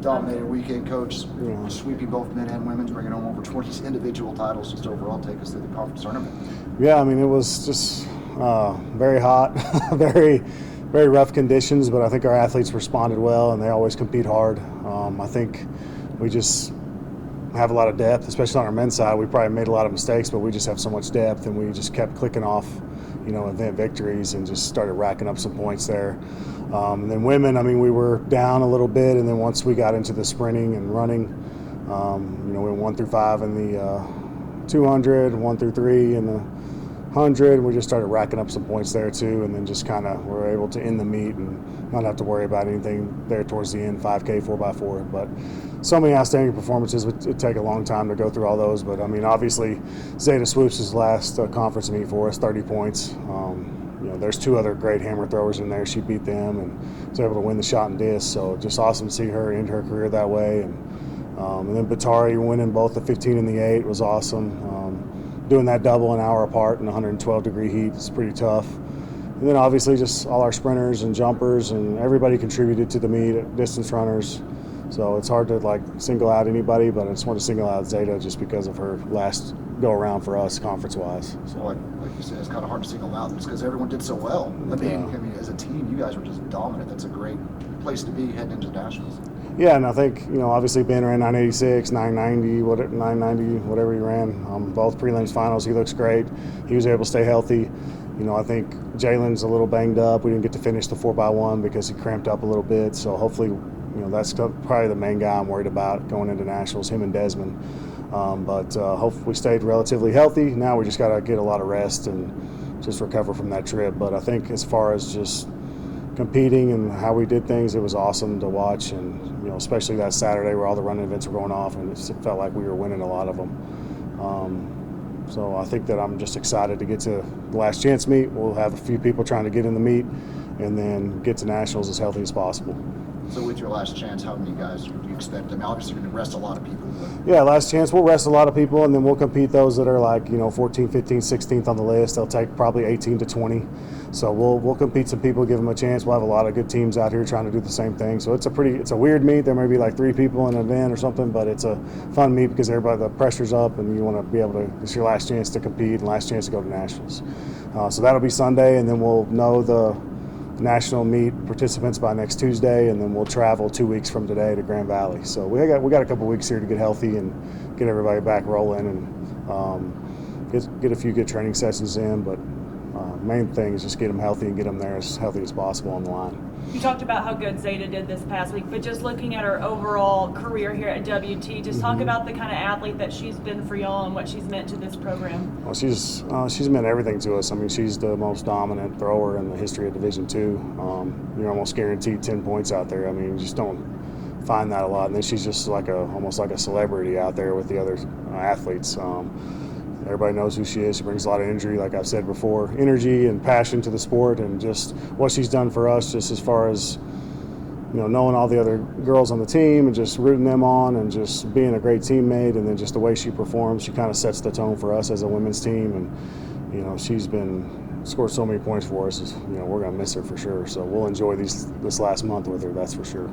Dominated weekend, Coach. Sweeping both men and women, bringing home over 20 individual titles. Just overall, take us through the conference tournament. Yeah, I mean, it was just very hot, very rough conditions, but I think our athletes responded well, and they always compete hard. I think we just have a lot of depth, especially on our men's side. We probably made a lot of mistakes, but we just have so much depth, and we just kept clicking off, event victories and just started racking up some points there. And then women, I mean, we were down a little bit, and then once we got into the sprinting and running, we went 1 through 5 in the 200, 1 through 3 in the 100. We just started racking up some points there too, and then just kind of were able to end the meet and not have to worry about anything there towards the end, 5K, 4x4. But so many outstanding performances. It'd take a long time to go through all those, but I mean, obviously, Zeta Swoops' his last conference meet for us, 30 points. There's 2 other great hammer throwers in there. She beat them and was able to win the shot and disc. So just awesome to see her end her career that way. And then Batari winning both the 15 and the 8 was awesome. Doing that double an hour apart in 112-degree heat is pretty tough. And then obviously just all our sprinters and jumpers and everybody contributed to the meet, distance runners. So it's hard to single out anybody, but I just want to single out Zeta just because of her last go around for us conference-wise. So like you said, it's kind of hard to single out just because everyone did so well. I mean, as a team, you guys were just dominant. That's a great place to be heading into nationals. Yeah, and I think, obviously Ben ran 986, 990, 990, whatever he ran. Both prelims finals, he looks great. He was able to stay healthy. I think Jalen's a little banged up. We didn't get to finish the 4x1 because he cramped up a little bit. So hopefully, that's probably the main guy I'm worried about going into nationals, him and Desmond. But hopefully we stayed relatively healthy. Now we just got to get a lot of rest and just recover from that trip. But I think as far as just competing and how we did things, it was awesome to watch. And, especially that Saturday where all the running events were going off, and it felt like we were winning a lot of them. So I think that I'm just excited to get to the last chance meet. We'll have a few people trying to get in the meet and then get to nationals as healthy as possible. So with your last chance, how many guys do you expect? I mean, obviously you're going to rest a lot of people. But... Yeah, last chance. We'll rest a lot of people, and then we'll compete those that are 14, 15, 16th on the list. They'll take probably 18 to 20. So we'll compete some people, give them a chance. We'll have a lot of good teams out here trying to do the same thing. So it's a weird meet. There may be 3 people in an event or something, but it's a fun meet because the pressure's up, and you want to be able to. It's your last chance to compete and last chance to go to nationals. So that'll be Sunday, and then we'll know the national meet participants by next Tuesday, and then we'll travel 2 weeks from today to Grand Valley. So we got a couple weeks here to get healthy and get everybody back rolling and get a few good training sessions in. But main thing is just get them healthy and get them there as healthy as possible on the line. You talked about how good Zeta did this past week, but just looking at her overall career here at WT, just talk about the kind of athlete that she's been for y'all and what she's meant to this program. Well, she's meant everything to us. I mean, she's the most dominant thrower in the history of Division II. You're almost guaranteed 10 points out there. I mean, you just don't find that a lot. And then she's just almost like a celebrity out there with the other athletes. Everybody knows who she is. She brings a lot of energy, like I've said before, energy and passion to the sport, and just what she's done for us, just as far as knowing all the other girls on the team and just rooting them on and just being a great teammate, and then just the way she performs, she kind of sets the tone for us as a women's team. And she's scored so many points for us. We're going to miss her for sure. So we'll enjoy this last month with her, that's for sure.